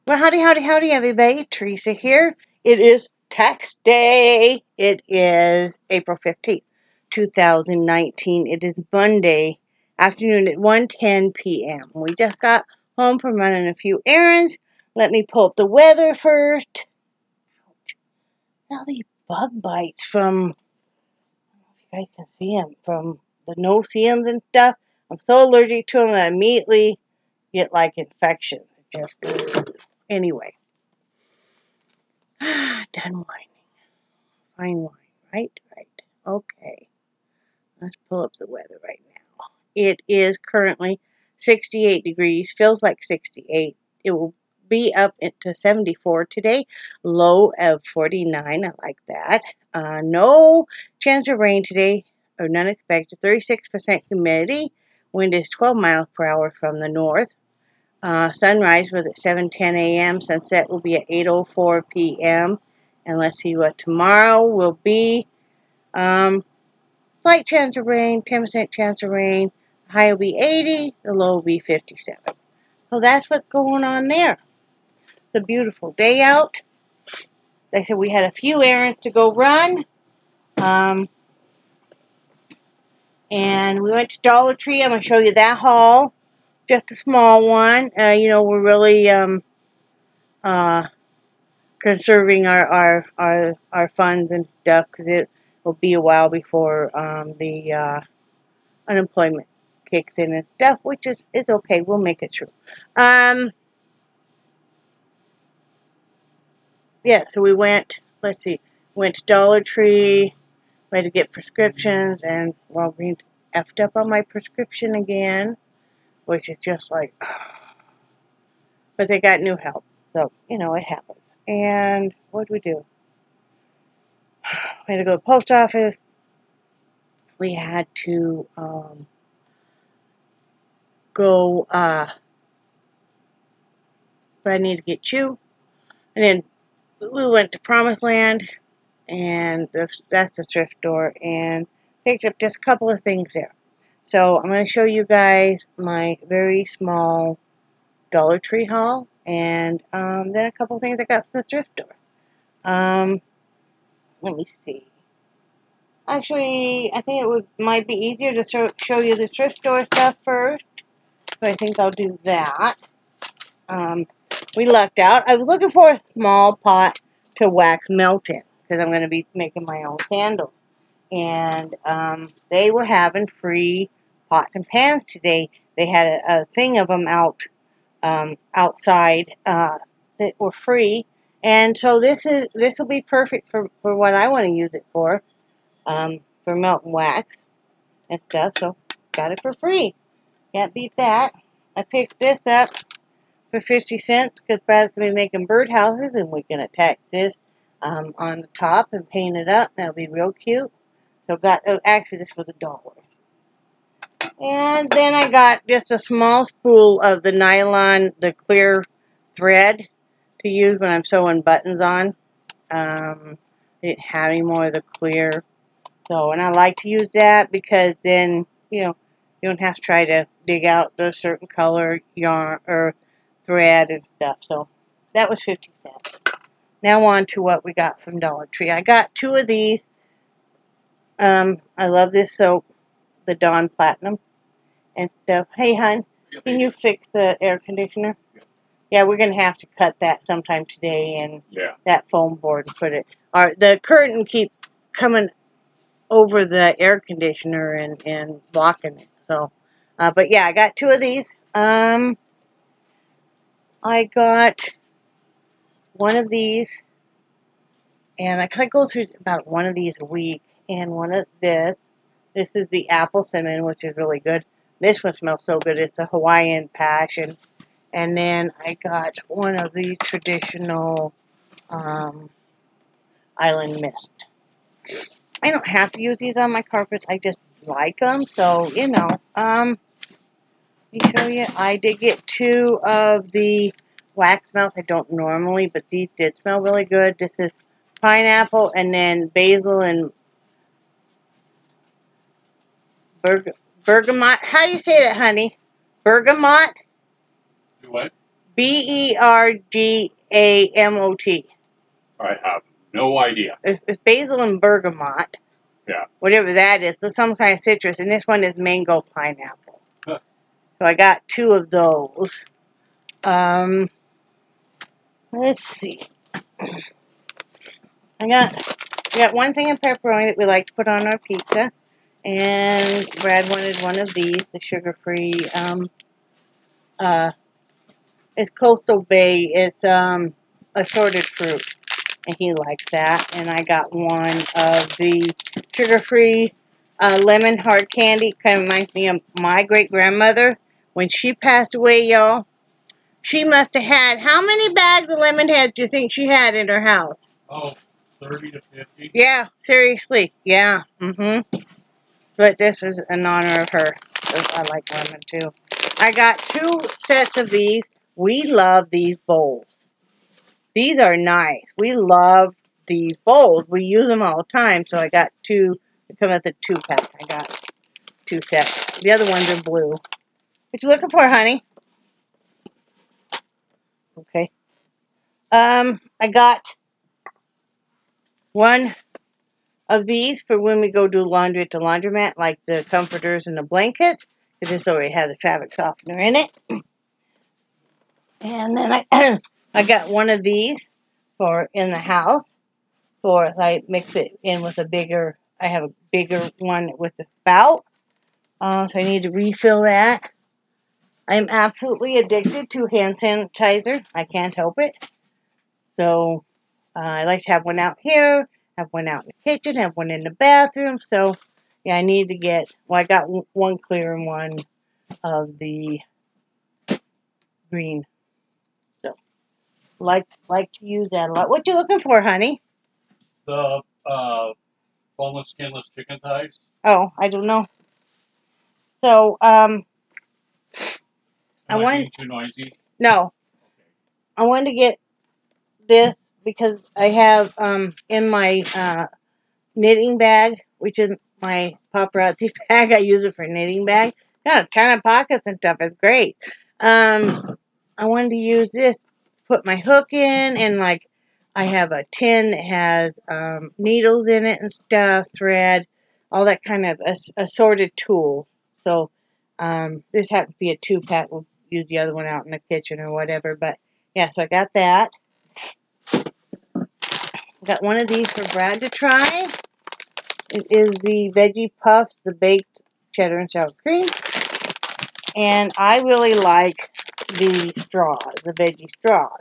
Well, howdy, howdy, howdy, everybody. Teresa here. It is tax day. It is April 15th, 2019. It is Monday afternoon at 1:10 p.m. We just got home from running a few errands. Let me pull up the weather first. Ouch. Now these bug bites from, I don't know if you guys can see them, from the no-see-ums and stuff. I'm so allergic to them that I immediately get like infections. Just anyway. Done whining. Fine wine. Right? Okay. Let's pull up the weather right now. It is currently 68 degrees. Feels like 68. It will be up into 74 today. Low of 49. I like that. No chance of rain today, or none expected. 36% humidity. Wind is 12 miles per hour from the north. Sunrise was at 7:10 a.m. Sunset will be at 8:04 p.m. And let's see what tomorrow will be. Slight chance of rain, 10% chance of rain. The high will be 80, the low will be 57. So that's what's going on there. It's a beautiful day out. Like I said, we had a few errands to go run. And we went to Dollar Tree. I'm going to show you that haul. Just a small one. We're really conserving our funds and stuff because it will be a while before the unemployment kicks in and stuff, which is okay. We'll make it through. Yeah, so we went, let's see, went to Dollar Tree, went to get prescriptions, and Walgreens effed up on my prescription again, which is just like, but they got new help, so, it happens. And what did we do? We had to go to the post office. We had to go, but I need to get you. And then we went to Promised Land, and that's the thrift store, and picked up just a couple of things there. So I'm going to show you guys my very small Dollar Tree haul, and then a couple of things I got from the thrift store. Let me see. Actually, I think might be easier to show you the thrift store stuff first, so I think I'll do that. We lucked out. I was looking for a small pot to wax melt in, because I'm going to be making my own candles. And they were having free pots and pans today. They had a thing of them outside that were free. And so this will be perfect for what I want to use it for melting wax and stuff. So got it for free. Can't beat that. I picked this up for 50 cents because Brad's going to be making birdhouses, and we can attach this on the top and paint it up. That'll be real cute. So actually this was $1. And then I got just a small spool of the nylon, the clear thread to use when I'm sewing buttons on. I didn't have any more of the clear. So, and I like to use that because then, you don't have to try to dig out the certain color yarn or thread and stuff. So that was 50 cents. Now on to what we got from Dollar Tree. I got 2 of these. I love this soap, the Dawn Platinum and stuff. Hey, hon, can you fix the air conditioner? Yeah, we're going to have to cut that sometime today, and that foam board and put it. The curtain keeps coming over the air conditioner and blocking it. So, but yeah, I got 2 of these. I got one of these, and I kind of go through about one of these a week, and one of this. This is the apple cinnamon, which is really good. This one smells so good. It's a Hawaiian passion. And then I got one of the traditional island mist. I don't have to use these on my carpets. I just like them. So, let me show you. I did get 2 of the wax melts. I don't normally, but these did smell really good. This is pineapple and then basil and bergamot. How do you say that, honey? Bergamot? What? BERGAMOT. I have no idea. It's basil and bergamot. Yeah. Whatever that is. So some kind of citrus. And this one is mango pineapple. Huh. So I got 2 of those. Let's see. I got one thing of pepperoni that we like to put on our pizza. And Brad wanted one of these, the sugar-free, it's Coastal Bay. It's, assorted fruit. And he likes that. And I got one of the sugar-free lemon hard candy. Kind of reminds me of my great-grandmother. When she passed away, y'all, she must have had, how many bags of lemon heads do you think she had in her house? Oh, 30 to 50? Yeah, seriously. Yeah. But this is in honor of her. I like lemon, too. I got 2 sets of these. We love these bowls. These are nice. We love these bowls. We use them all the time. So I got 2. They come with a 2-pack. I got 2 sets. The other ones are blue. What you looking for, honey? Okay. I got one of these for when we go do laundry at the laundromat, like the comforters and the blankets. This already has a fabric softener in it. And then I got one of these for in the house. For I mix it in with a bigger. I have a bigger one with the spout. So I need to refill that. I'm absolutely addicted to hand sanitizer. I can't help it. So I like to have one out here, have one out in the kitchen, have one in the bathroom. So yeah, I need to get. Well, I got one clear and one of the green. So like to use that a lot. What you looking for, honey? The boneless, skinless chicken thighs. Oh, I don't know. So Am I being too noisy? No. Okay. I wanted to get this because I have in my knitting bag, which is my paparazzi bag. I use it for knitting bag. Got a ton of pockets and stuff. It's great. I wanted to use this, put my hook in, and like I have a tin that has needles in it and stuff, thread, all that kind of assorted tool. So this happens to be a 2-pack. We'll use the other one out in the kitchen or whatever. But yeah, so I got that. Got one of these for Brad to try. It is the Veggie Puffs, the baked cheddar and sour cream. And I really like the straws, the veggie straws.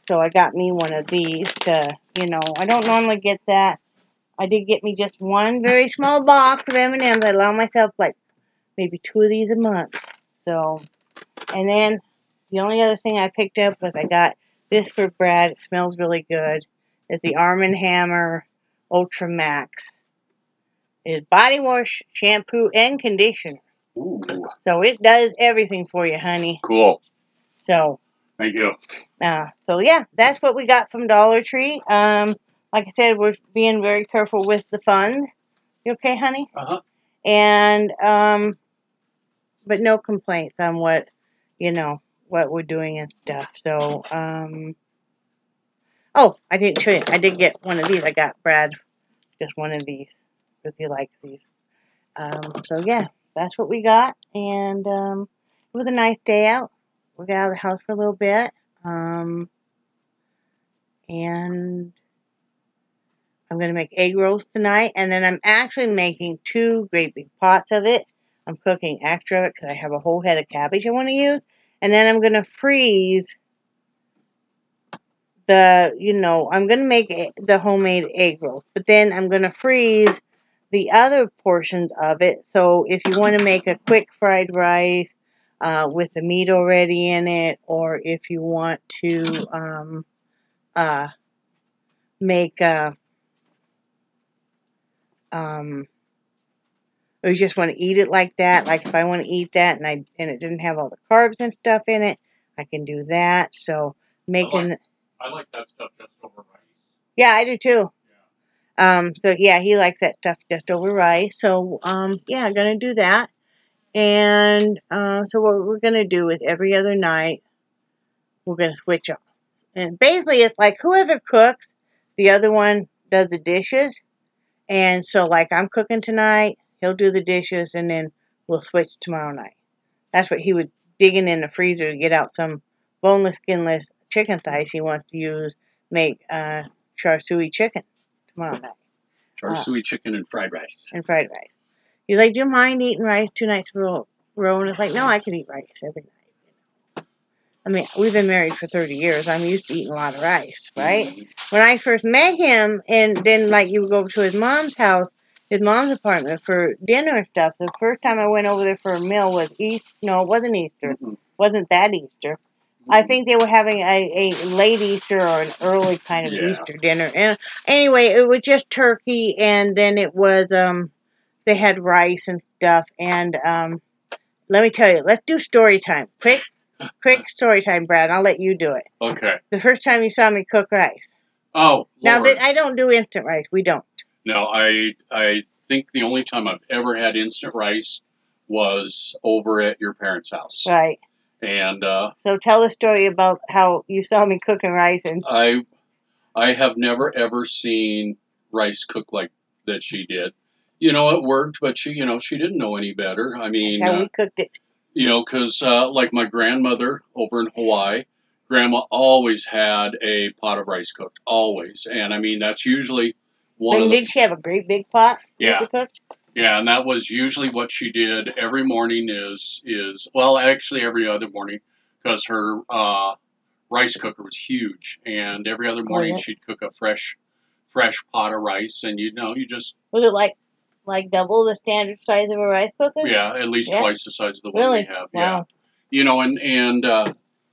So I got me one of these to, I don't normally get that. I did get me just one very small box of M&Ms. I allow myself like maybe 2 of these a month. So, and then the only other thing I picked up was I got this for Brad. It smells really good. It's the Arm & Hammer Ultra Max. It's body wash, shampoo, and conditioner. Ooh. So it does everything for you, honey. Cool. So. Thank you. So yeah, that's what we got from Dollar Tree. Like I said, we're being very careful with the funds. You okay, honey? Uh-huh. And, but no complaints on what we're doing and stuff. So, oh, I didn't show you. I did get one of these. I got Brad just one of these because he likes these. So yeah, that's what we got. And, it was a nice day out. We got out of the house for a little bit. And I'm going to make egg rolls tonight. And then I'm actually making 2 great big pots of it. I'm cooking extra of it because I have a whole head of cabbage I want to use. And then I'm going to freeze I'm going to make the homemade egg rolls. But then I'm going to freeze the other portions of it. So if you want to make a quick fried rice with the meat already in it, or if you want to make or you just want to eat it like that. Like if I want to eat that and it didn't have all the carbs and stuff in it, I can do that. So making. I like that stuff just over rice. Yeah, I do too. Yeah. So yeah, he likes that stuff just over rice. So yeah, I'm gonna do that. And so what we're gonna do is every other night, we're going to switch off. And basically, it's like whoever cooks, the other one does the dishes. And so, like, I'm cooking tonight, he'll do the dishes, and then we'll switch tomorrow night. That's what he was digging in the freezer to get out some boneless, skinless chicken thighs he wants to use, make char siu chicken tomorrow night. Char siu chicken and fried rice. And fried rice. He's like, do you mind eating rice 2 nights in a row? And it's like, no, I could eat rice every night. I mean, we've been married for 30 years. I'm used to eating a lot of rice, right? Mm-hmm. When I first met him, and then, like, you would go to his mom's house, his mom's apartment for dinner and stuff. The first time I went over there for a meal was Easter. No, it wasn't Easter. Mm-hmm. Wasn't that Easter. Mm-hmm. I think they were having a late Easter or an early kind of Easter dinner. And anyway, it was just turkey, and then it was, they had rice and stuff. And let me tell you, let's do story time. Quick story time, Brad. I'll let you do it. Okay. The first time you saw me cook rice. Oh, Lord. Now, I don't do instant rice. We don't. No, I think the only time I've ever had instant rice was over at your parents' house. Right. And so tell the story about how you saw me cooking rice. And I have never ever seen rice cooked like that she did. You know, it worked, but she didn't know any better. I mean, that's how we cooked it. You know, because like my grandmother over in Hawaii, Grandma always had a pot of rice cooked, always. And I mean, that's usually one of the... Did she have a great big pot? Yeah. Cooked? Yeah, and that was usually what she did every morning is well, actually every other morning, because her rice cooker was huge. And every other morning she'd cook a fresh pot of rice. And you just... Was it like double the standard size of a rice cooker? Yeah, at least twice the size of the one really? we have. Wow. Yeah. You know, and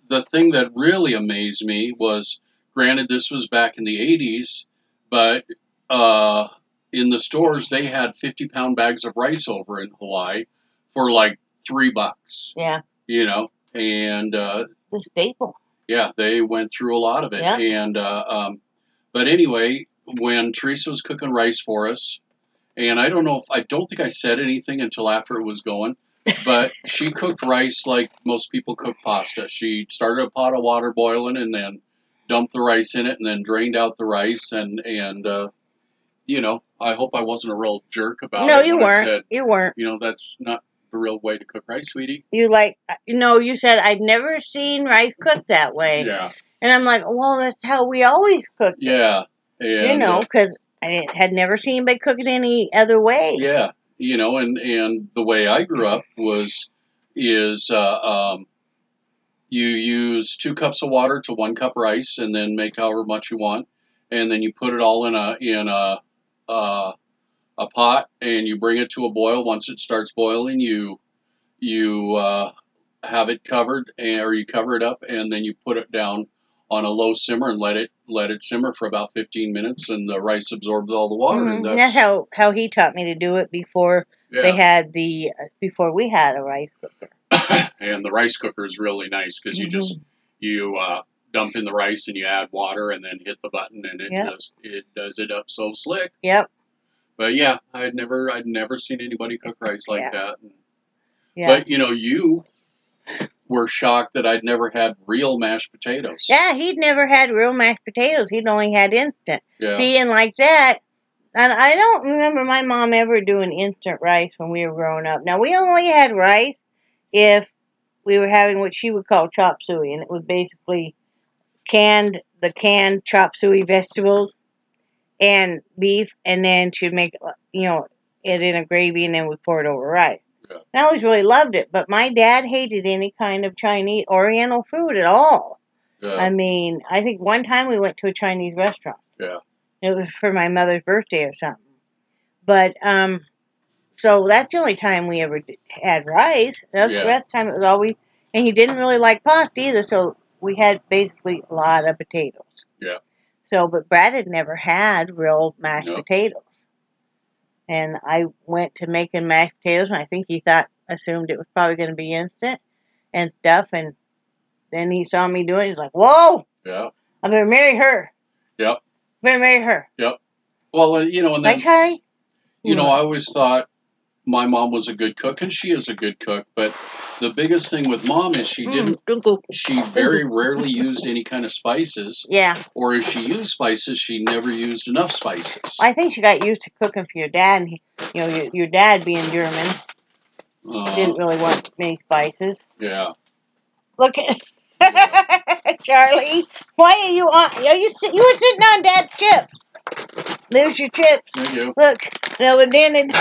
the thing that really amazed me was, granted, this was back in the 80s, but in the stores they had 50-pound bags of rice over in Hawaii for like $3. Yeah. You know, and the staple. Yeah, they went through a lot of it. Yeah. And but anyway, when Teresa was cooking rice for us. And I don't think I said anything until after it was going, but she cooked rice like most people cook pasta. She started a pot of water boiling and then dumped the rice in it and then drained out the rice. And you know, I hope I wasn't a real jerk about it. No, you weren't. You weren't. You know, that's not the real way to cook rice, sweetie. You said, I'd never seen rice cooked that way. Yeah. And I'm like, well, that's how we always cooked it. Yeah. And, you know, because... I had never seen anybody cook it any other way. Yeah, you know, and the way I grew up is you use 2 cups of water to 1 cup rice, and then make however much you want, and then you put it all in a pot, and you bring it to a boil. Once it starts boiling, you have it covered, or you cover it up, and then you put it down on a low simmer and let it simmer for about 15 minutes, and the rice absorbs all the water. Mm-hmm. And that's how he taught me to do it before they had before we had a rice cooker. And the rice cooker is really nice because you dump in the rice and you add water and then hit the button and it does it up so slick. Yep. But yeah, I'd never seen anybody cook rice like that. Yeah. But you know, you were shocked that I'd never had real mashed potatoes. Yeah, he'd never had real mashed potatoes. He'd only had instant. Yeah. See, and like that, and I don't remember my mom ever doing instant rice when we were growing up. Now, we only had rice if we were having what she would call chop suey, and it was basically canned chop suey vegetables and beef, and then she'd make, it in a gravy, and then we'd pour it over rice. Yeah. I always really loved it, but my dad hated any kind of Chinese, Oriental food at all. Yeah. I mean, I think one time we went to a Chinese restaurant. Yeah. It was for my mother's birthday or something. But, so that's the only time we ever had rice. The rest of the time it was always, and he didn't really like pasta either, so we had basically a lot of potatoes. Yeah. So, but Brad had never had real mashed potatoes. And I went to making mashed potatoes, and I think he assumed it was probably going to be instant and stuff. And then he saw me do it. He's like, "Whoa! Yeah. I better marry her. Yep. Better marry her." Yep. Well, and then, okay. I always thought my mom was a good cook, and she is a good cook. But the biggest thing with Mom is she very rarely used any kind of spices. Yeah. Or if she used spices, she never used enough spices. I think she got used to cooking for your dad. And your dad being German didn't really want many spices. Yeah. Look at Charlie. Why are you on? You were sitting on Dad's chips. There's your chips. Thank you. Look, now we're dented.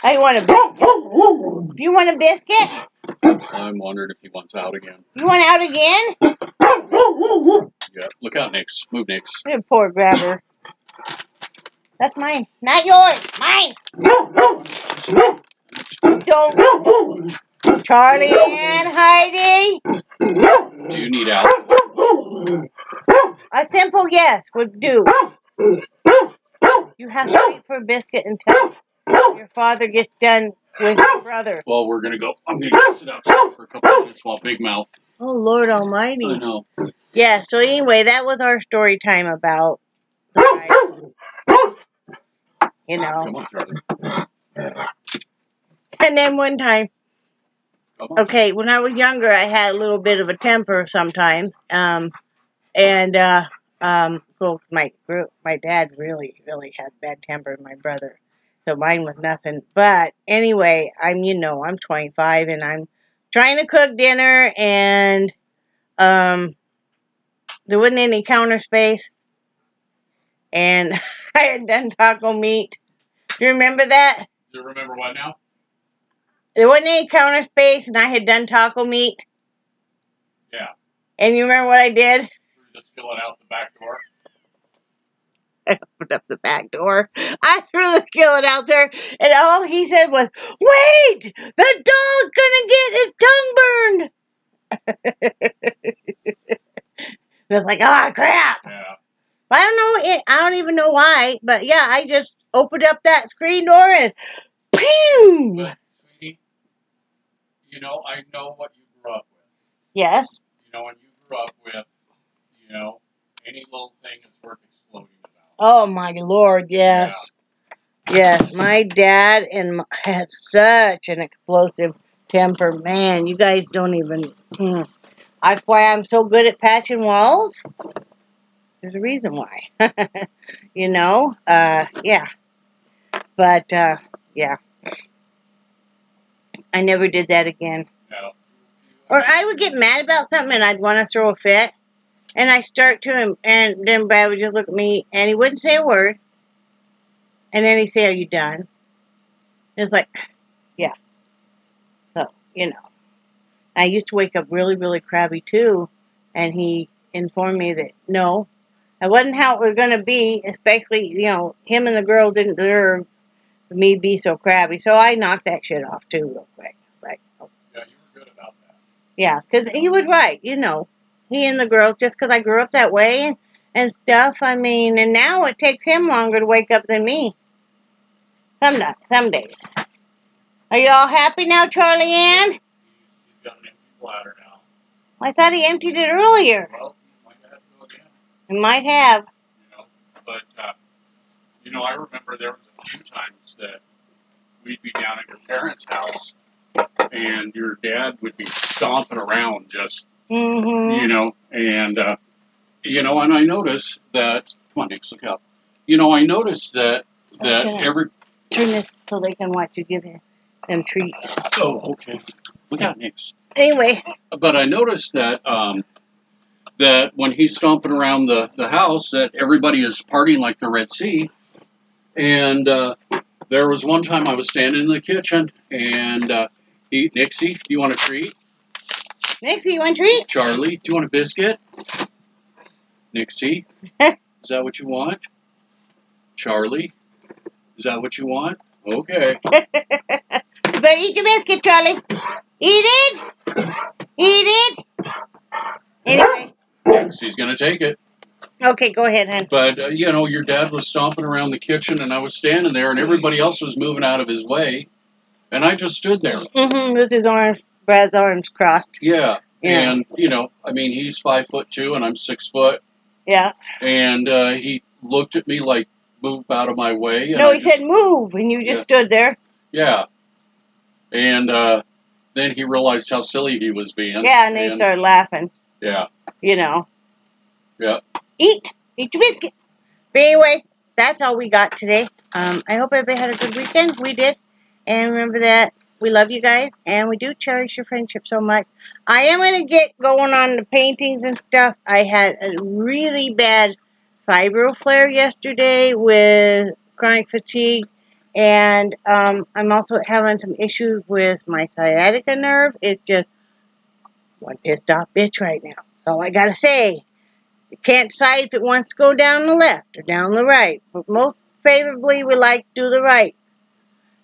I want a biscuit. Do you want a biscuit? I'm wondering if he wants out again. You want out again? Yeah. Look out, Nix. Move, Nix. Good poor grabber. That's mine. Not yours. Mine. Don't. Charlie and Heidi. Do you need out? A simple yes would do. You have to wait for a biscuit until your father gets done with your brother. Well, we're going to go. I'm going to sit outside for a couple of minutes while Big Mouth. Oh, Lord Almighty. I know. Yeah, so anyway, that was our story time about the guys. You know. Come on, Charlie. And then one time, okay, when I was younger, I had a little bit of a temper sometimes. Well, my dad really had bad temper, and my brother. So mine was nothing. But anyway, I'm 25, and I'm trying to cook dinner, and there wasn't any counter space. And I had done taco meat. Do you remember that? Do you remember what now? There wasn't any counter space, and I had done taco meat. Yeah. And you remember what I did? Threw the skillet out the back door. I opened up the back door. I threw the skillet out there, and all he said was, "Wait! The dog's gonna get his tongue burned!" It was like, oh, crap! Yeah. I don't even know why, but yeah, I just opened up that screen door and pew! But, sweetie, I know what you grew up with. Yes. When you grew up with, any little thing is worth exploding about. Oh, my Lord, yes. Yeah. Yes, my dad had such an explosive temper. Man, you guys don't even... That's why I'm so good at patching walls. There's a reason why. Yeah. But, yeah. I never did that again. No. Or I would get mad about something and I'd want to throw a fit. And I start to him, and then Brad would just look at me, and he wouldn't say a word. And then he'd say, "Are you done?" It's like, yeah. So, I used to wake up really, really crabby too. And he informed me that, no, that wasn't how it was going to be. Especially, him and the girl didn't deserve me to be so crabby. So I knocked that shit off too real quick. Like, oh. Yeah, you were good about that. Yeah, because he was right, He and the girls, just because I grew up that way and stuff. I mean, and now it takes him longer to wake up than me. Some days. Are you all happy now, Charlie Ann? He's got an empty bladder now. I thought he emptied it earlier. Well, he might have to go again. He might have. But, I remember there was a few times that we'd be down at your parents' house, and your dad would be stomping around just, Mm-hmm. and I noticed that, come on, Nick, look out. I noticed that every... Turn this so they can watch you give them treats. Oh, okay. Look out, Nick. Anyway. But I noticed that that when he's stomping around the house, that everybody is partying like the Red Sea. And there was one time I was standing in the kitchen, and Nixie, do you want a treat? Nixie, you want a treat? Charlie, do you want a biscuit? Nixie, is that what you want? Charlie, is that what you want? Okay. You better eat your biscuit, Charlie. Eat it. Eat it. Anyway. Nixie's going to take it. Okay, go ahead, hon. But, your dad was stomping around the kitchen, and I was standing there, and everybody else was moving out of his way. And I just stood there. Mm-hmm, with his arms, Brad's arms crossed. Yeah. And, he's 5'2", and I'm 6 foot. Yeah. And he looked at me like move out of my way. And No, I he said move, and you just stood there. Yeah. And then he realized how silly he was being. Yeah, and they started laughing. Yeah. You know. Yeah. Eat your biscuit. But anyway, that's all we got today. I hope everybody had a good weekend. We did. And remember that we love you guys, and we do cherish your friendship so much. I am going to get going on the paintings and stuff. I had a really bad fibro flare yesterday with chronic fatigue, and I'm also having some issues with my sciatica nerve. It's just one pissed off bitch right now. That's all I got to say. You can't decide if it wants to go down the left or down the right. But most favorably, we like to do the right.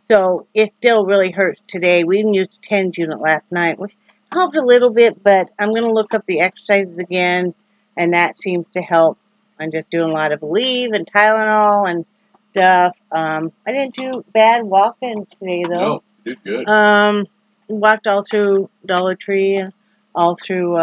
So it still really hurts today. We didn't use the TENS unit last night, which helped a little bit, but I'm going to look up the exercises again, and that seems to help. I'm just doing a lot of Aleve and Tylenol and stuff. I didn't do bad walking today, though. No, you did good. Walked all through Dollar Tree, all through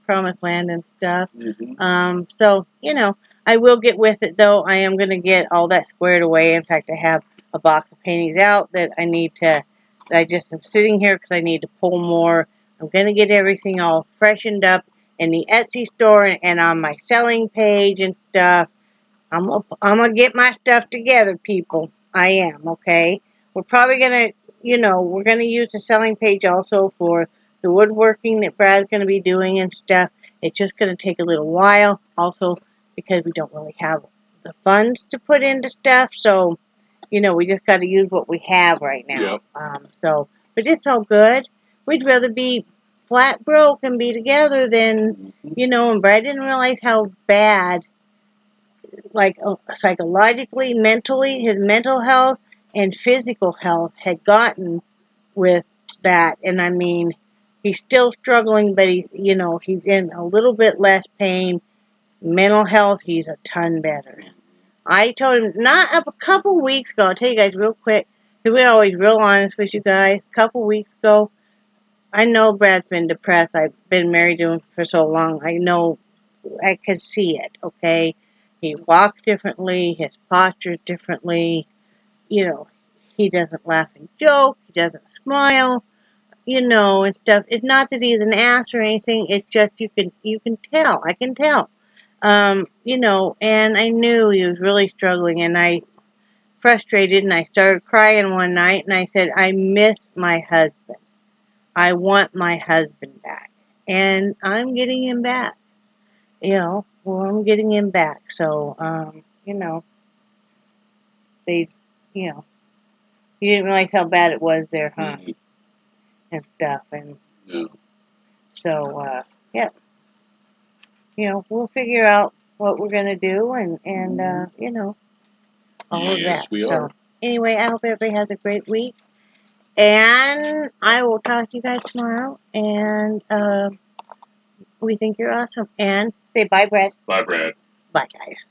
Promised Land and stuff. Mm-hmm. So, you know, I will get with it, though. I am going to get all that squared away. In fact, I have a box of paintings out that I need to, that I just am sitting here because I need to pull more. I'm going to get everything all freshened up in the Etsy store and on my selling page and stuff. I'm going to get my stuff together, people. I am, okay? We're probably going to, you know, we're going to use the selling page also for the woodworking that Brad's going to be doing and stuff. It's just going to take a little while, also because we don't really have the funds to put into stuff. So, you know, we just got to use what we have right now. Yep. But it's all good. We'd rather be flat broke and be together than, you know, and Brad didn't realize how bad, like, psychologically, mentally, his mental health and physical health had gotten with that. And I mean, he's still struggling, but he, you know, he's in a little bit less pain. Mental health, he's a ton better. I told him, not up a couple weeks ago, I'll tell you guys real quick, because we're always real honest with you guys. A couple weeks ago, I know Brad's been depressed. I've been married to him for so long. I know, I could see it, okay? He walks differently, his posture's differently, you know, he doesn't laugh and joke, he doesn't smile, you know, and stuff. It's not that he's an ass or anything, it's just you can tell, I can tell. You know, and I knew he was really struggling, and I frustrated, and I started crying one night, and I said, I miss my husband. I want my husband back. And I'm getting him back. You know, well, I'm getting him back. So, you know, you know, you didn't realize how bad it was there, huh? Mm-hmm. And stuff, and No. so, yeah. You know, we'll figure out what we're going to do, and you know, all of that. Yes, we are. Anyway, I hope everybody has a great week. And I will talk to you guys tomorrow. And we think you're awesome. And say bye, Brad. Bye, Brad. Bye, guys.